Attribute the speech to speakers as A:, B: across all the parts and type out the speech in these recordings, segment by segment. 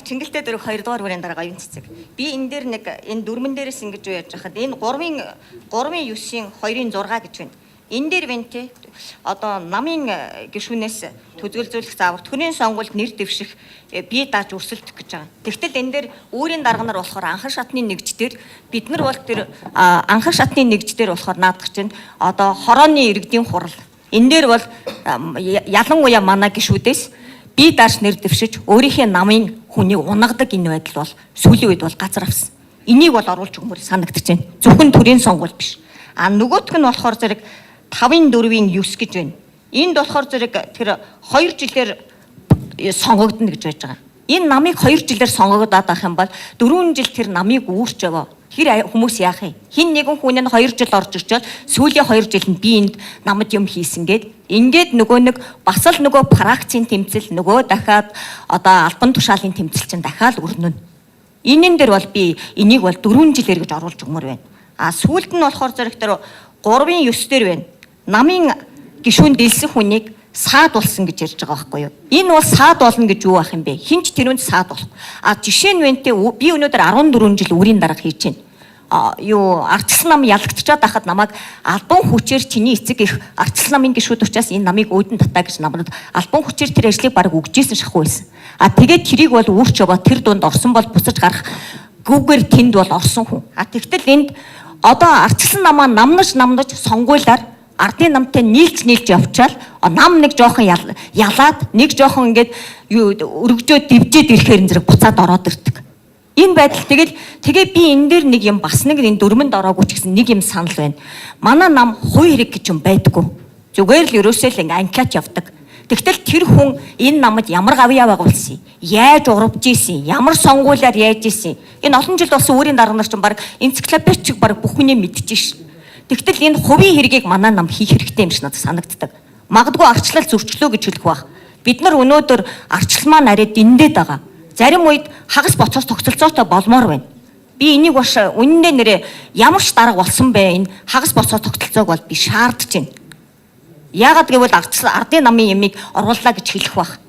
A: Чингэлтэй дөрөв 2 дугаар бүрийн дараа говийн цэцэг. Би энэ дээр нэг энэ дөрмөн дээрээс ингэж яаж хахад энэ 3-ын 9-ийн 2-ын 6 гэж байна. Энэ дээр вэнтэй одоо намын гишүүнээс төзөөлзүүлэх заавар төрийн сонгуульд нэр дэвших бие дааж өрсөлдөх гэж байгаа. Тэгтэл энэ дээр өөрийн дарга нар болохоор анхан шатны нэгж дээр бид нар бол тэр анхан шатны нэгж дээр болохоор наадах чинь одоо хорооны иргэдийн хурал. Энэ дээр бол ялангуяа манай гишүүдээс бие дааж нэр дэвшиж өөрийнхөө намын хүнийг унагадаг энэ байдал бол сүүлийн үед бол газар авсан. Энийг бол оруулж өгмөр санагдаж байна. Зөвхөн төрийн сонгуул биш. Нөгөөх нь болохоор зэрэг 5-ын 4-ийн 9 гэж байна. Энд болохоор зэрэг тэр 2 жилээр сонгогдно гэж байж байгаа. Энэ намыг 2 жилээр сонгогдоод авах юм бол 4 жил тэр намыг үүрч яваа. Хэр хүмүүс яах юм? Хин нэгэн хүн нь 2 жил орж ирчээд сүүлийн 2 жилд би энд намд юм хийсэн ингээд нөгөө нэг бас л нөгөө практикийн тэмцэл нөгөө дахиад одоо албан тушаалын тэмцэл чинь дахиад өрнөнө. Энэн дээр бол би энийг бол 4 жилээр гэж оруулж өгмөр байна. Сүүлд нь болохоор зэрэг тэр 3-ын 9 дээр байна. Намын гишүүн дэлсэн хүнийг саад болсон гэж ярьж байгаа байхгүй юу? Энэ бол саад болно гэж юу ах юм бэ? Хинч тэрүүнд саад болох. Жишээ нь вэнтэй би өнөөдөр 14 жил үрийн дарга хийж байна. Ардчилсан нам ялагдчихад байхад намайг албан хүчээр чиний эцэг их ардчилсан намын гишүүд учраас энэ намыг өөдөн татаа гэж намайг албан хүчээр тэр ажлыг баг өгжсэн шахуу байсан. Тэгээд тэрийг бол үүрч яваа тэр дунд орсон бол буцаж гарах гүүгээр тэнд бол орсон хүн. Тэгтэл энд одоо ардчилсан намаа намнаж сонгуулаар ардын намтай нийлж явчаал нам нэг жоохон ялаад нэг жоохон ингээд өргөжөө дивжээд ирэхээр зэрэг буцаад ороод ирдэг. Энэ байдал тэгээ би энэ дээр нэг юм бас нэг энэ дөрмөнд ороогүй ч гэсэн нэг юм санал байна. Манай нам хувь хэрэг гэж юм байдаггүй. Зүгээр л ерөөсөө л ингээ анкет явдаг. Тэгтэл тэр хүн энэ намд ямар гавьяа байгуулсан, яаж урвж ийсэн, ямар сонгуулиар яаж ийсэн. Энэ олон жил болсон өөрийн дарга нар ч баг энциклопедик баг бүх хүнээ мэдчихэж шин. Тэгтэл энэ хувийн хэргийг манай нам хийх хэрэгтэй юм шиг надад санагддаг. Магадгүй арчлал зөрчлөө гэж хэлэх баг. Бид нар өнөөдөр арчлал маань арай дэндээд байгаа. Зарим үед хагас боцоос тогтолцоотой болмоор байна. Би энийг баш үнэндээ нэрээ ямар ч дарга болсон бэ энэ хагас боцоос тогтолцоог бол би шаардж байна. Яагаад гэвэл ардын намын ямыг оруулаа гэж хэлэх баг.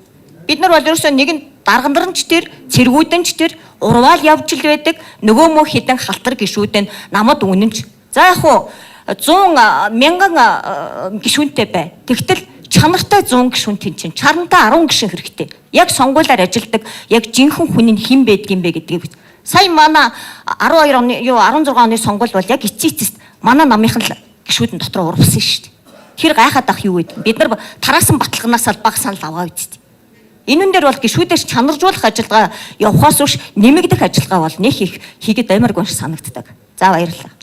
A: Бид нар бол ерөөсөө нэгэн даргандарамч тэр, цэргүүдэнч тэр урваал явж л байдаг. Нөгөө мө хідэн халтар гişүүдэн намад үнэнч. За яг хуу 100 мянган гişүүнтэй бай. Тэгтэл чанартай 100 гишүүн тэнцэн, чарантай 10 гишүүн хэрэгтэй. Яг сонгуулиар ажилдаг, яг жинхэнэ хүн нь хэн байдаг юм бэ гэдгийг сая манай 16 оны сонгуул бол яг эцээцэст манай намынхан гишүүдэн дотор урвсан шүү дээ. Тэр гайхаад ах юу гэдэг. Бид нар тараасан баталганаас ал баг санал аваа үсттэй. Энэн дээр бол гишүүдээс чанаржуулах ажиллагаа явахаас биш нэмэгдэх ажиллагаа бол нэг их хийгээд амаргүй санагддаг. За баярлалаа.